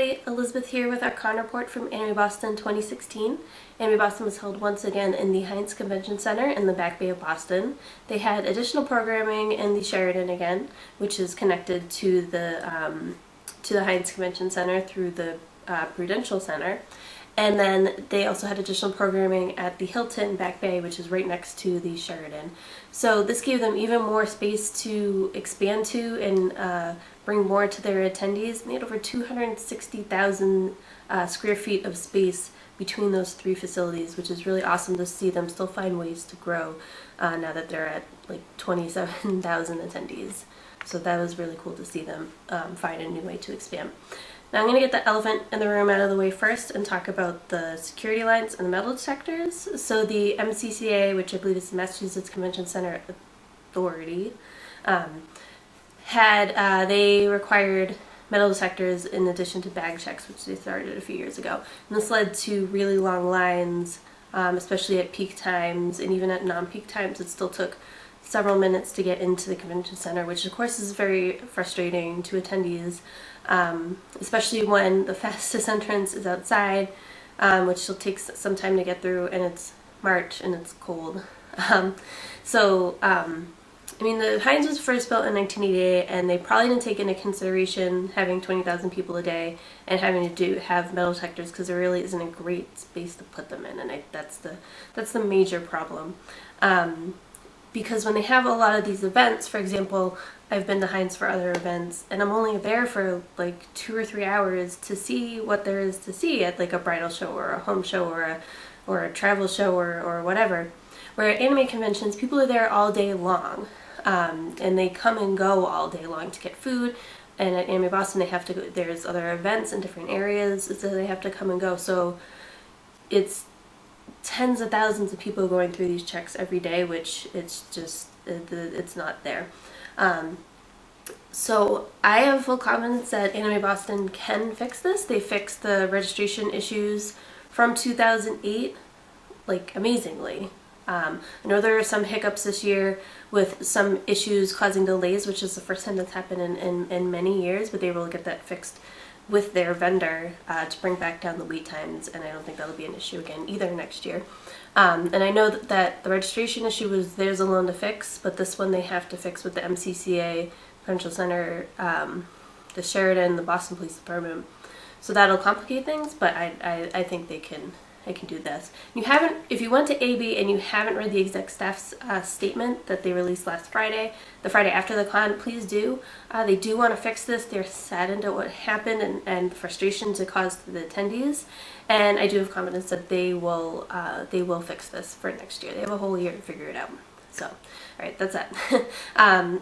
Hi, Elizabeth here with our con report from Anime Boston 2016. Anime Boston was held once again in the Heinz Convention Center in the Back Bay of Boston. They had additional programming in the Sheraton again, which is connected to the Heinz Convention Center through the Prudential Center. And then they also had additional programming at the Hilton Back Bay, which is right next to the Sheraton. So this gave them even more space to expand to and bring more to their attendees. They had over 260,000 square feet of space between those three facilities, which is really awesome to see them still find ways to grow now that they're at like 27,000 attendees. So that was really cool to see them find a new way to expand. Now I'm going to get the elephant in the room out of the way first and talk about the security lines and the metal detectors. So the MCCA, which I believe is the Massachusetts Convention Center Authority, they required metal detectors in addition to bag checks, which they started a few years ago. And this led to really long lines, especially at peak times, and even at non-peak times it still took several minutes to get into the convention center, which of course is very frustrating to attendees, especially when the fastest entrance is outside, which still takes some time to get through, and it's March and it's cold. I mean, the Heinz was first built in 1988, and they probably didn't take into consideration having 20,000 people a day and having to have metal detectors because there really isn't a great space to put them in, and that's the major problem. Because when they have a lot of these events, for example, I've been to Heinz for other events, and I'm only there for like 2 or 3 hours to see what there is to see at like a bridal show or a home show or a travel show or whatever. Where at anime conventions, people are there all day long, and they come and go all day long to get food. And at Anime Boston, they have to go, there's other events in different areas, so they have to come and go. So it's tens of thousands of people going through these checks every day, which it's just, it's not there. So I have full confidence that Anime Boston can fix this. They fixed the registration issues from 2008, like, amazingly. I know there are some hiccups this year with some issues causing delays, which is the first time that's happened in many years, but they were able to get that fixed with their vendor to bring back down the wait times, and I don't think that'll be an issue again either next year. And I know that the registration issue was theirs alone to fix, but this one they have to fix with the MCCA, Prudential Center, the Sheraton, the Boston Police Department. So that'll complicate things, but I think they can do this. If you went to AB and you haven't read the exec staff's statement that they released last Friday, the Friday after the con, please do. They do want to fix this. They're saddened at what happened and the frustrations it caused to the attendees, and I do have confidence that they will fix this for next year. They have a whole year to figure it out. So, alright, that's that.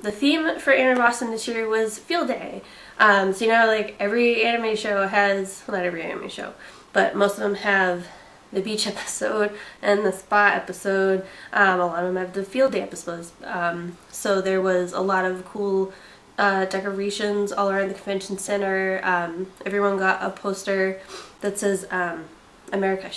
The theme for Anime Boston this year was Field Day. So you know, like every anime show has, well, not every anime show, but most of them have the beach episode and the spa episode. A lot of them have the field day episodes. So there was a lot of cool decorations all around the convention center. Everyone got a poster that says America.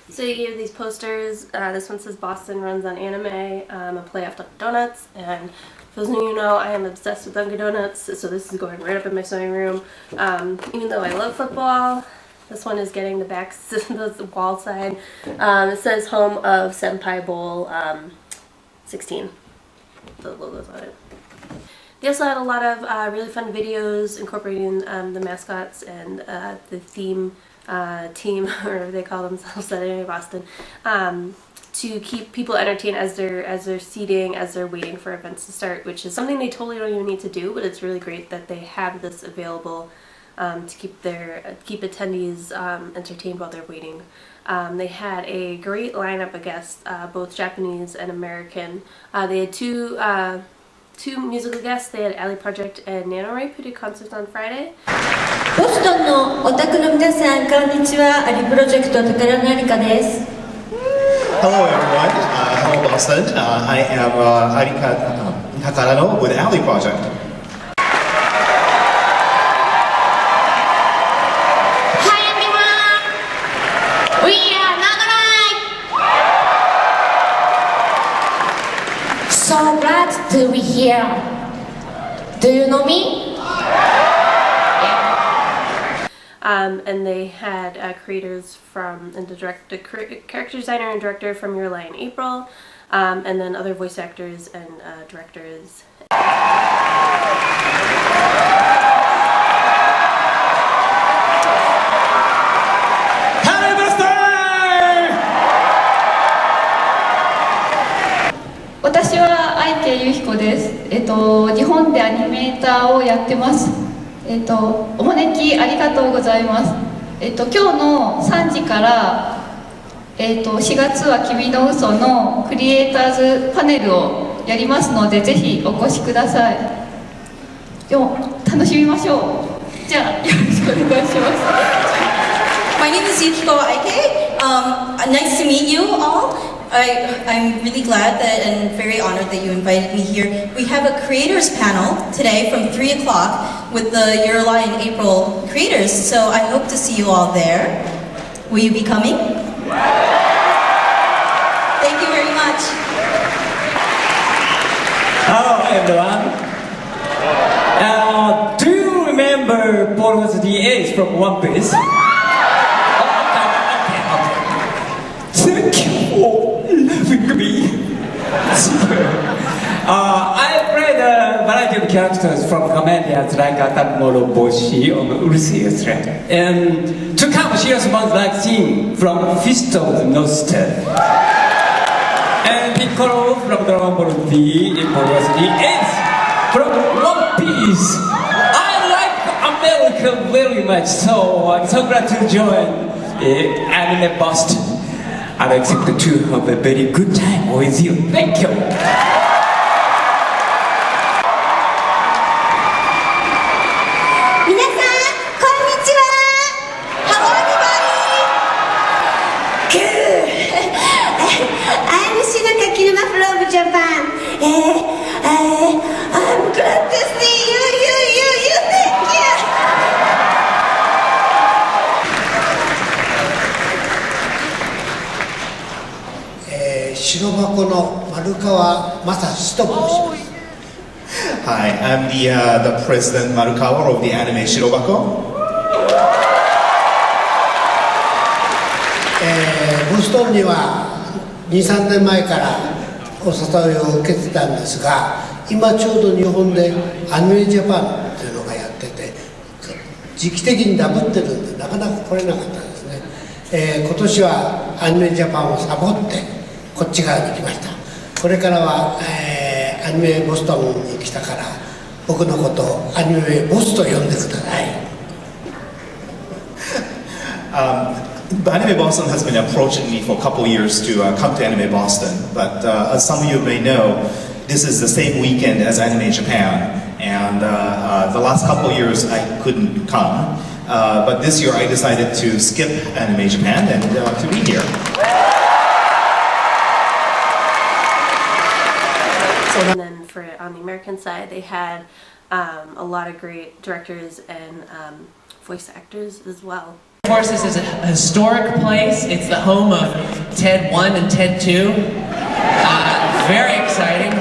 So you gave these posters. This one says Boston runs on anime, a play off Dunkin' Donuts, and for those of you who know, I am obsessed with Dunkin' Donuts, so this is going right up in my sewing room. Even though I love football, this one is getting the wall side. It says home of Senpai Bowl 16. The logo's on it. They also had a lot of really fun videos incorporating the mascots and the theme team, or whatever they call themselves at Anime Boston, to keep people entertained as they're seating, as they're waiting for events to start, which is something they totally don't even need to do, but it's really great that they have this available to keep attendees entertained while they're waiting. They had a great lineup of guests, both Japanese and American. They had two musical guests. They had Ali Project and NaNoWriMo who did concerts on Friday. ボストンのオタクの皆さん、こんにちは。アリプロジェクト高田成香です。Hello everyone. Hello Boston. I am Arika Takarano with Ali Project. So glad to be here. Do you know me? Yeah. And they had creators from, and the character designer and director from Your Lie in April, and then other voice actors and directors.私は愛家由彦です。日本でアニメーターをやってます。お招きありがとうございます。今日の3時から、4月は君の嘘のクリエイターズパネルをやりますので、ぜひお越しください。でも楽しみましょう。じゃあよろしくお願いします。My name is Yukiko Aike. Nice to meet you all. I'm really glad and very honored that you invited me here. We have a creators panel today from 3 o'clock with the Your Lie in April creators, so I hope to see you all there. Will you be coming? Thank you very much. Hello everyone. Do you remember Boros the Ace from One Piece? Thank you for loving me. I played a variety of characters from comedians like Atamoro Boshi of Ulysses and to come serious ones like Shin from Fist of the North Star and Piccolo from Dragon Ball Z in Boros the Ace from One Piece. I like America very much, so I'm so glad to join Anime Boston. I expect to have a very good time with you. Thank you. 皆さんこんにちは。Hello everybody. Good. I'm Shinoka Kiruma from Japan. I'm glad to see you. Thank you. 白箱の丸川正史と申します。Hi, I'm the president Marukawa of the anime Shirobako. ボストンには 2,3 年前からお誘いを受けてたんですが、今ちょうど日本でアニメジャパンっていうのがやってて、時期的にダブってるんでなかなか来れなかったんですね。今年はアニメジャパンをサボってこっち側に来ました。これからは、アニメボストンに来たから僕のことをアニメボスと呼んでください。Anime Boston has been approaching me for a couple years to come to Anime Boston, but as some of you may know, this is the same weekend as Anime Japan, and the last couple years I couldn't come, but this year I decided to skip Anime Japan and to be here. And then on the American side, they had a lot of great directors and voice actors as well. Of course, this is a historic place. It's the home of TED 1 and TED 2. Very exciting.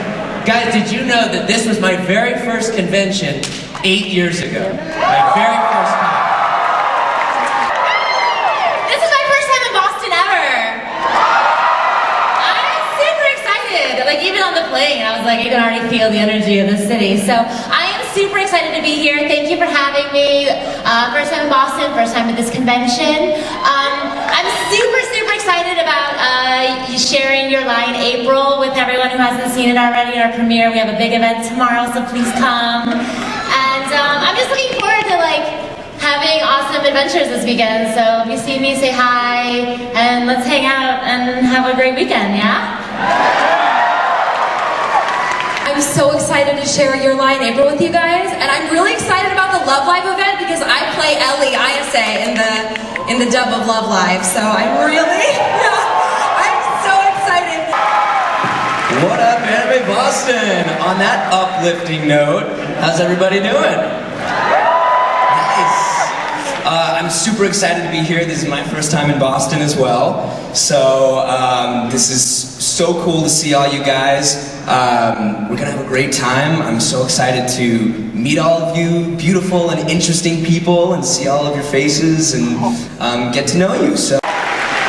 Guys, did you know that this was my very first convention 8 years ago? My very first time. This is my first time in Boston ever. I'm super excited. Like even on the plane, I was like, you can already feel the energy of the city. So I am super excited to be here. Thank you for having me. First time in Boston, first time at this convention. I'm super excited about sharing Your Lie in April with everyone who hasn't seen it already in our premiere. We have a big event tomorrow, so please come. And I'm just looking forward to having awesome adventures this weekend. So if you see me, say hi, and let's hang out and have a great weekend, yeah? I'm so excited to share Your Lie in April with you guys, and I'm really excited about the Love Live event because I play Ellie ISA in the dub of Love Live, so I'm so excited. What up, Anime Boston? On that uplifting note, how's everybody doing? Nice. I'm I'm super excited to be here. This is my first time in Boston as well. So this is so cool to see all you guys. We're gonna have a great time. I'm so excited to meet all of you beautiful and interesting people and see all of your faces and get to know you. So.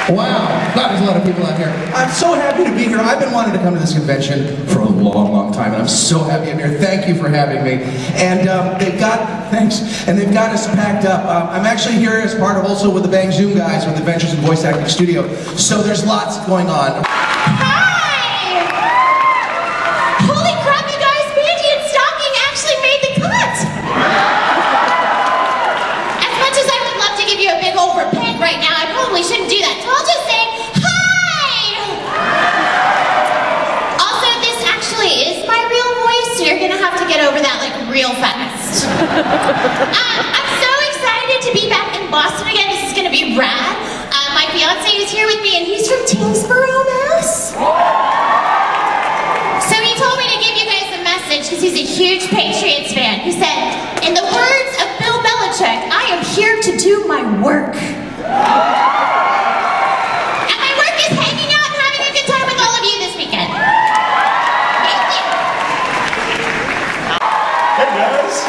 Wow, there's a lot of people out here. I'm so happy to be here. I've been wanting to come to this convention for a long, long time, and I'm so happy I'm here. Thank you for having me. And they've got us packed up. I'm actually here as part of also with the Bang Zoom guys with Adventures in Voice Acting Studio. So there's lots going on. Hi! Holy crap, you guys! Mandy and Stocking actually made the cut! As much as I would love to give you a big old repent right now, I probably shouldn't do that. So I'll just say, hi! Also, this actually is my real voice, so you're gonna have to get over that like real fast. I'm so excited to be back in Boston again. This is gonna be rad. My fiance is here with me, and he's from Tingsboro, Mass. So he told me to give you guys a message because he's a huge Patriots fan. He said, in the words of Bill Belichick, I am here to do my work. And my work is hanging out and having a good time with all of you this weekend. Thank you. Hey guys.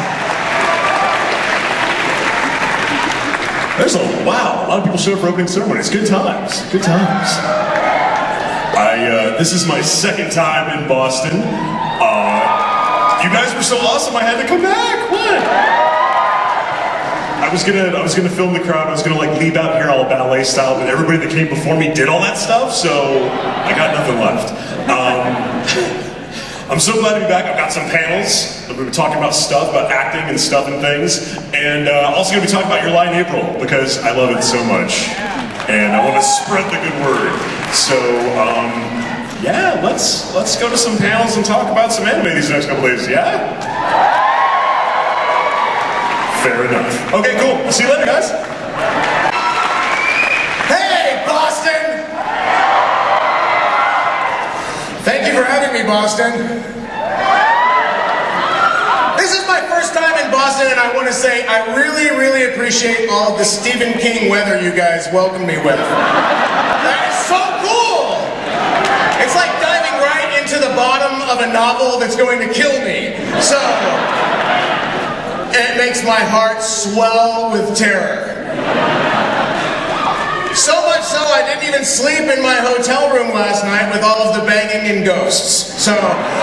There's a lot of people showed up for opening ceremonies. Good times, good times. This is my second time in Boston. You guys were so awesome, I had to come back. What? I was gonna film the crowd. I was gonna like leave out here all ballet style, but everybody that came before me did all that stuff, so I got nothing left. I'm so glad to be back. I've got some panels. We've been talking about stuff, about acting and stuff and things. And also going to be talking about Your Lie in April, because I love it so much. And I want to spread the good word. So, yeah, let's go to some panels and talk about some anime these next couple days, yeah? Fair enough. Okay, cool. I'll see you later, guys. Hey, Boston! Thank you for having me, Boston. This is my first time in Boston, and I want to say I really, really appreciate all the Stephen King weather you guys welcomed me with. That is so cool! It's like diving right into the bottom of a novel that's going to kill me. So, it makes my heart swell with terror. So much so I didn't even sleep in my hotel room last night with all of the banging and ghosts. So,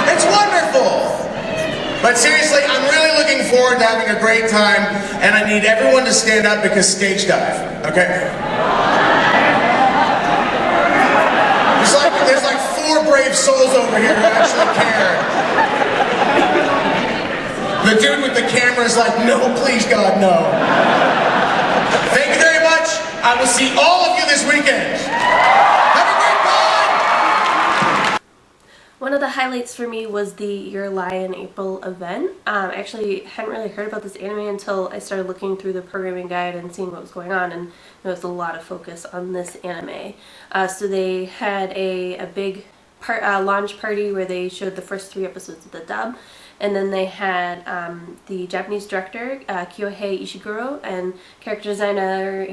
it's wonderful. But seriously, I'm really looking forward to having a great time, and I need everyone to stand up because stage dive, okay? There's like 4 brave souls over here who actually care. The dude with the camera is like, no, please God, no. Thank you very much. I will see all of you this weekend. Have a great time! One of the highlights for me was the Your Lie in April event. I actually hadn't really heard about this anime until I started looking through the programming guide and seeing what was going on, and there was a lot of focus on this anime. So they had a big launch party where they showed the first 3 episodes of the dub, and then they had the Japanese director, Kyohei Ishiguro, and character designer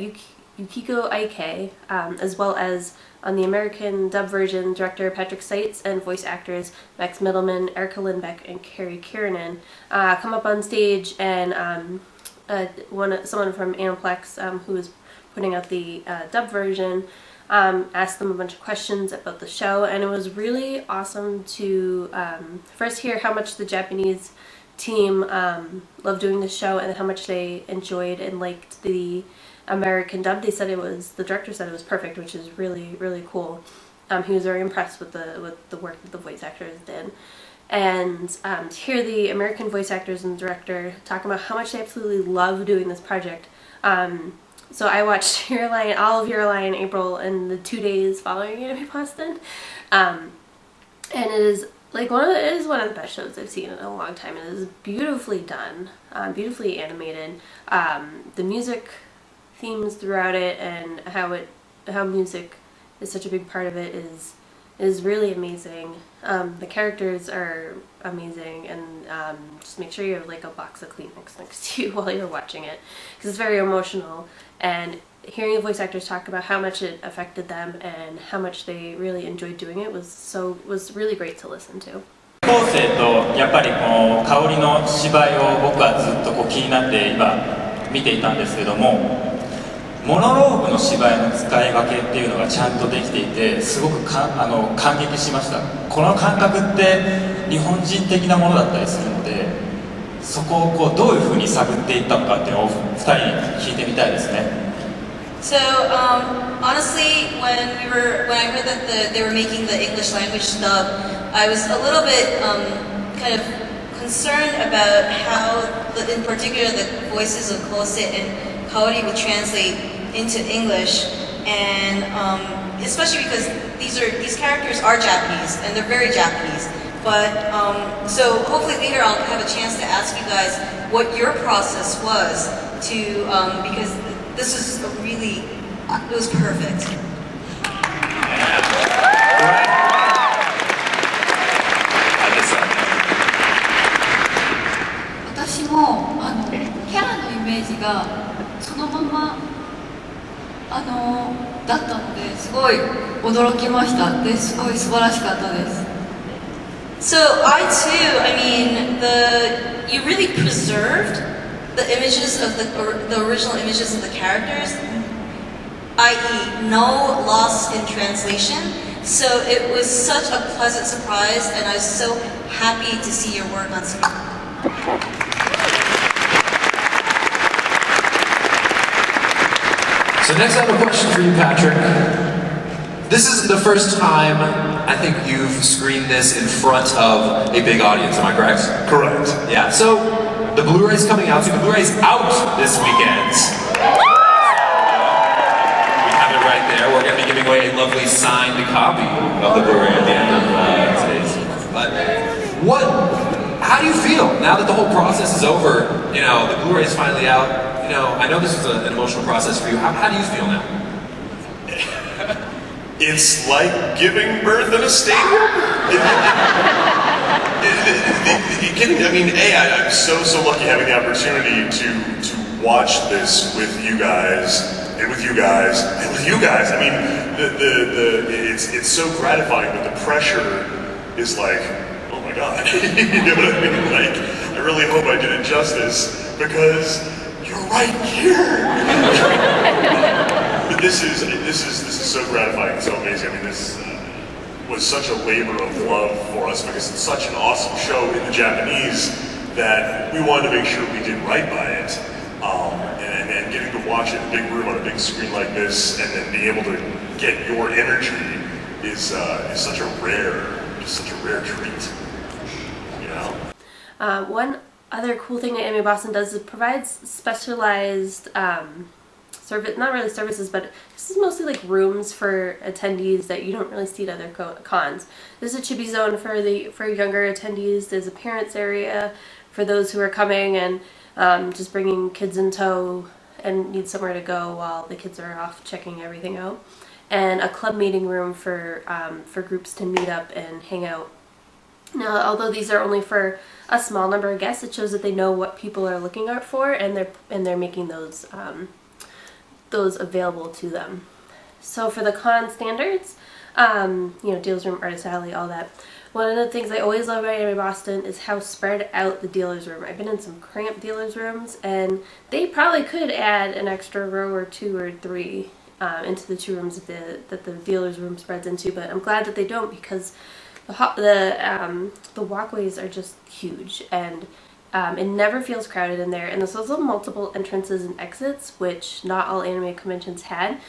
Yukiko Aike, as well as on the American dub version, director Patrick Seitz and voice actors Max Middleman, Erica Lindbeck, and Carrie Kiernan come up on stage, and someone from Aniplex, who was putting out the dub version, asked them a bunch of questions about the show, and it was really awesome to first hear how much the Japanese team loved doing the show and how much they enjoyed and liked the American dub. They said the director said it was perfect, which is really, really cool. He was very impressed with the work that the voice actors did. And to hear the American voice actors and director talking about how much they absolutely love doing this project. So I watched all of Your Lie in April in the 2 days following Anime Boston. And it is one of the best shows I've seen in a long time. It is beautifully done, beautifully animated. The music themes throughout it and how music is such a big part of it is is really amazing. The characters are amazing, and just make sure you have like a box of Kleenex next to you while you're watching it, because it's very emotional. And hearing the voice actors talk about how much it affected them and how much they really enjoyed doing it was really great to listen to. 高校生とやっぱりこう香りの芝居を僕はずっとこう気になって今見ていたんですけども、モノローグの芝居の使い分けっていうのがちゃんとできていて、すごく感激しました。この感覚って日本人的なものだったりするので、そこをこうどういうふうに探っていったのかっていうのを2人に聞いてみたいですね。So honestly, when I heard that they were making the English language dub, I was a little bit kind of concerned about how, in particular, the voices of Kose and Kaori would translate into English, and especially because these characters are Japanese and they're very Japanese. But so hopefully later I'll have a chance to ask you guys what your process was to because this is it was perfect. 私もキャラのイメージがそのままだったのですごい驚きました。ですごい素晴らしかったです。So I too, I mean, you really preserved the images of the original images of the characters, i.e. no loss in translation. So it was such a pleasant surprise, and I was so happy to see your work on screen. So next I have a question for you, Patrick. This is the first time I think you've screened this in front of a big audience, am I correct? Correct. Yeah, so the Blu-ray's coming out, so the Blu-ray's out this weekend. We have it right there. We're going to be giving away a lovely signed copy of the Blu-ray at the end of today's. But how do you feel now that the whole process is over? You know, the Blu-ray's finally out. You know, I know this was an emotional process for you. How do you feel now? It's like giving birth in a stadium. I mean, I'm so lucky having the opportunity to watch this with you guys and with you guys and with you guys. I mean, it's so gratifying, but the pressure is like, oh my god. You know what I mean? Like, I really hope I did it justice because you're right here. But this is so gratifying, so amazing. I mean, this was such a labor of love for us because it's such an awesome show in the Japanese that we wanted to make sure we did right by it. And getting to watch it in a big room on a big screen like this, and then being able to get your energy is such a rare treat. You know. One other cool thing that Anime Boston does is it provides specialized not really services, but this is mostly like rooms for attendees that you don't really see at other cons. There's a chibi zone for younger attendees. There's a parents area for those who are coming and just bringing kids in tow and need somewhere to go while the kids are off checking everything out. And a club meeting room for groups to meet up and hang out. Now, although these are only for a small number of guests, it shows that they know what people are looking out for, and they're making those available to them. So for the con standards, dealer's room, artist alley, all that. One of the things I always love about Anime Boston is how spread out the dealer's room. I've been in some cramped dealer's rooms, and they probably could add an extra row or two or three into the 2 rooms that the dealer's room spreads into, but I'm glad that they don't because the walkways are just huge, and it never feels crowded in there, and there's also multiple entrances and exits, which not all anime conventions had,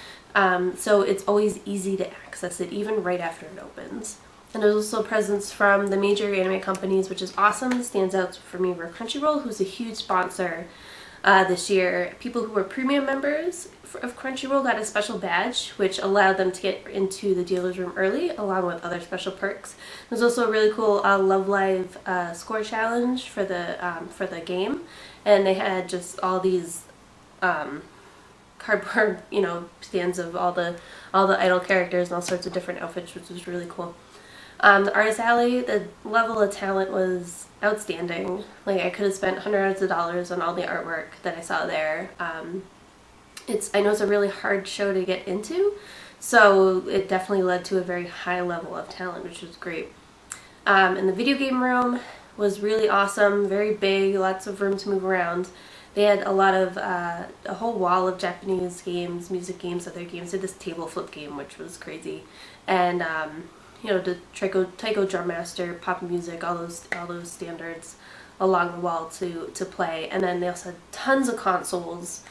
so it's always easy to access it, even right after it opens. And there's also a presence from the major anime companies, which is awesome. Stands out for me were Crunchyroll, who's a huge sponsor this year. People who were premium members of Crunchyroll got a special badge, which allowed them to get into the dealer's room early, along with other special perks. There's also a really cool Love Live score challenge for the game, and they had just all these cardboard, you know, stands of all the idol characters and all sorts of different outfits, which was really cool. The Artist Alley, the level of talent was outstanding. Like, I could have spent hundreds of dollars on all the artwork that I saw there. I know it's a really hard show to get into, so it definitely led to a very high level of talent, which was great. And the video game room was really awesome, very big, lots of room to move around. They had a lot of, a whole wall of Japanese games, music games, other games. They had this table flip game, which was crazy. And, you know, the Taiko Drum Master, pop music, all those standards along the wall to play. And then they also had tons of consoles.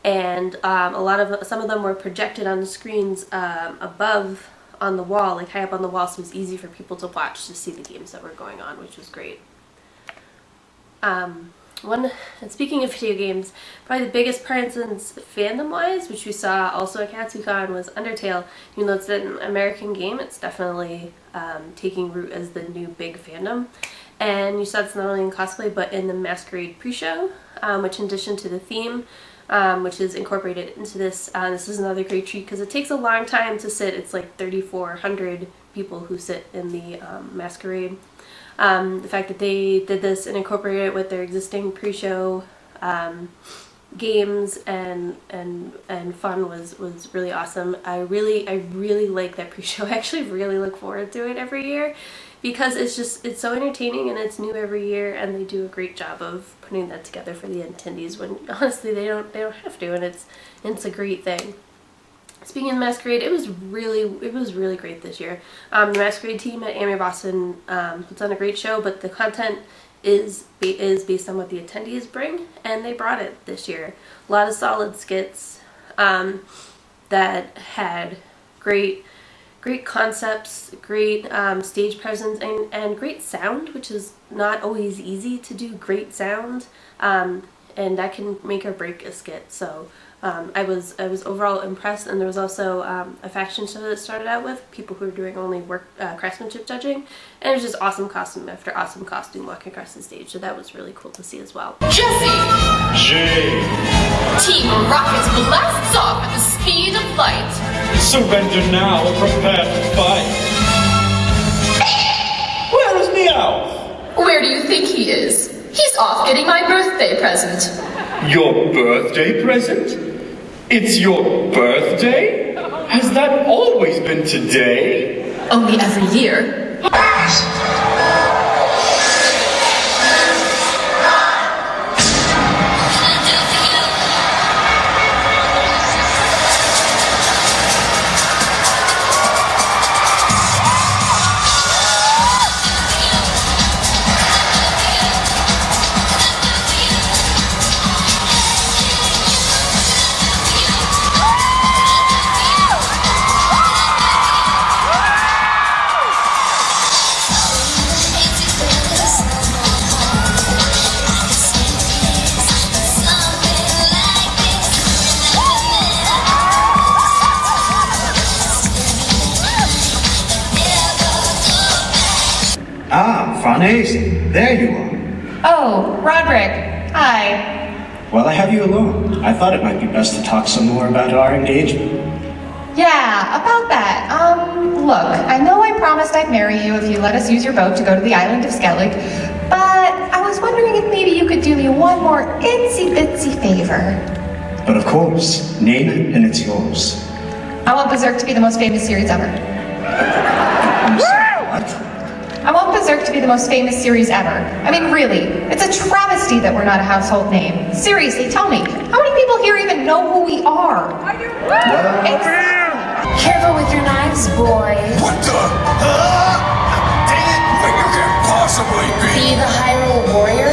And some of them were projected on the screens above on the wall, like high up on the wall, so it was easy for people to watch to see the games that were going on, which was great. And speaking of video games, probably the biggest presence fandom-wise, which we saw also at Katsucon, was Undertale. Even though it's an American game, it's definitely taking root as the new big fandom. And you saw this not only in cosplay, but in the Masquerade pre-show, which in addition to the theme, which is incorporated into this. This is another great treat because it takes a long time to sit. It's like 3,400 people who sit in the Masquerade. The fact that they did this and incorporated it with their existing pre-show games and fun was really awesome. I really like that pre-show. I actually really look forward to it every year because it's so entertaining and it's new every year, and they do a great job of putting that together for the attendees when honestly they don't have to, and it's a great thing. Speaking of Masquerade, it was really great this year. The Masquerade team at Anime Boston puts on a great show, but the content is based on what the attendees bring, and they brought it this year. A lot of solid skits that had great concepts, great stage presence, and great sound, which is not always easy to do great sound, and that can make or break a skit. So I was overall impressed, and there was also a fashion show that started out with people who were doing only craftsmanship judging, and it was just awesome costume after awesome costume walking across the stage, so that was really cool to see as well. Jesse! Jay! Team Rocket blasts off at the speed of light. Surrender now or prepare to fight. Where is Meow? Where do you think he is? He's off getting my birthday present. Your birthday present? It's your birthday? Has that always been today? Only every year. There you are. Oh, Roderick. Hi. Well, I have you alone. I thought it might be best to talk some more about our engagement. Yeah, about that. Look, I know I promised I'd marry you if you let us use your boat to go to the island of Skellig, but I was wondering if maybe you could do me one more itsy-bitsy favor. But of course, name it and it's yours. I want Berserk to be the most famous series ever. I'm sorry, what? I want Berserk to be the most famous series ever. I mean, really, it's a travesty that we're not a household name. Seriously, tell me, how many people here even know who we are? Careful with your knives, boy. What the? Dang it! When you can possibly Be the Hyrule warrior?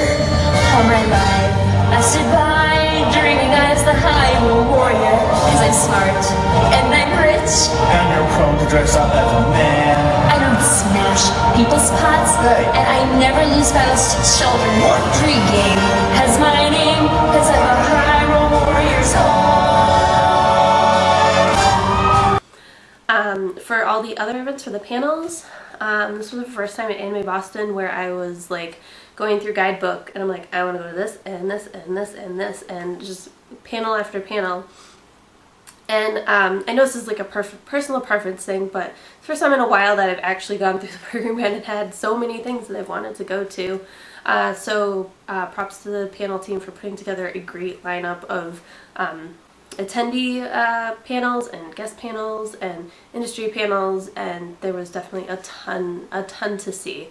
All my life, I stood by, dreaming I was the Hyrule warrior. Cause I'm smart, and I'm rich. And you're prone to dress up as a man. I don't smash people's pots, and I never lose battles to children. What? Every game has my name, cause I'm a Hyrule warrior soul. For all the other events, for the panels, this was the first time at Anime Boston where I was like going through guidebook and I'm like, I want to go to this and this and this and this, and just panel after panel. And I know this is like a personal preference thing, but it's the first time in a while that I've actually gone through the program guide and had so many things that I've wanted to go to. So props to the panel team for putting together a great lineup of attendee panels and guest panels and industry panels, and there was definitely a ton to see.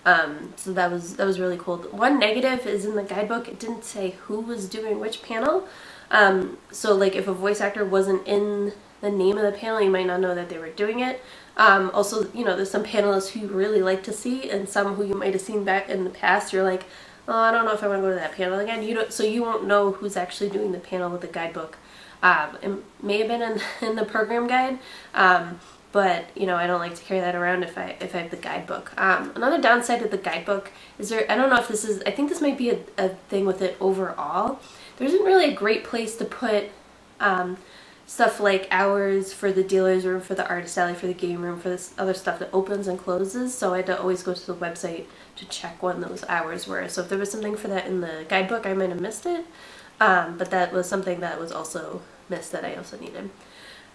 So that was really cool. One negative is in the guidebook, it didn't say who was doing which panel. So like if a voice actor wasn't in the name of the panel, you might not know that they were doing it. Also, you know, there's some panelists who you really like to see, and some who you might have seen back in the past. You're like, oh, I don't know if I want to go to that panel again. So you won't know who's actually doing the panel with the guidebook. It may have been in the program guide, but you know, I don't like to carry that around if I have the guidebook. Another downside of the guidebook is I don't know if this is, I think this might be a thing with it overall. There isn't really a great place to put stuff like hours for the dealer's room, for the artist alley, for the game room, for this other stuff that opens and closes. So I had to always go to the website to check when those hours were. So if there was something for that in the guidebook, I might have missed it. But that was something that was also missed that I also needed.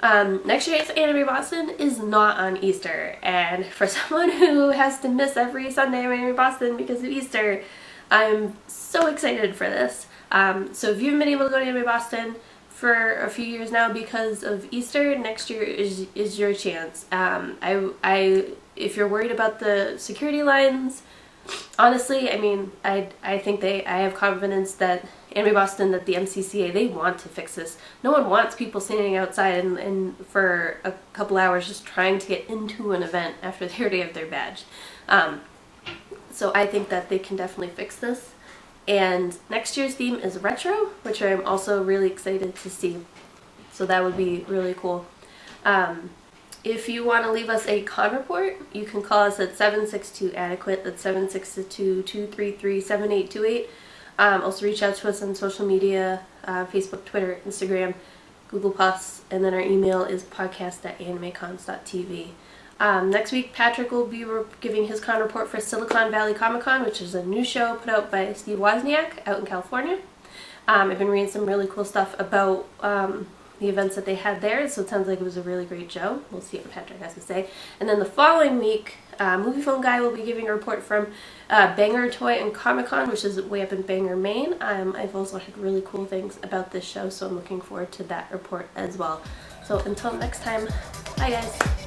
Next year's Anime Boston is not on Easter, and for someone who has to miss every Sunday of Anime Boston because of Easter, I'm so excited for this. So if you haven't been able to go to Anime Boston for a few years now because of Easter, next year is your chance. If you're worried about the security lines, honestly, I mean, I have confidence that Anime Boston, that the MCCA, they want to fix this. No one wants people standing outside and for a couple hours just trying to get into an event after they already have their badge. So I think that they can definitely fix this. And next year's theme is retro, which I'm also really excited to see. So that would be really cool. If you want to leave us a con report, you can call us at 762-ADEQUATE. That's 762-233-7828. Also reach out to us on social media, Facebook, Twitter, Instagram, Google+, and then our email is podcast@animecons.tv. Next week, Patrick will be giving his con report for Silicon Valley Comic-Con, which is a new show put out by Steve Wozniak out in California. I've been reading some really cool stuff about the events that they had there, so it sounds like it was a really great show. We'll see what Patrick has to say. And then the following week, Movie Phone Guy will be giving a report from Bangor Toy and Comic-Con, which is way up in Bangor, Maine. I've also heard really cool things about this show, so I'm looking forward to that report as well. So until next time, bye guys!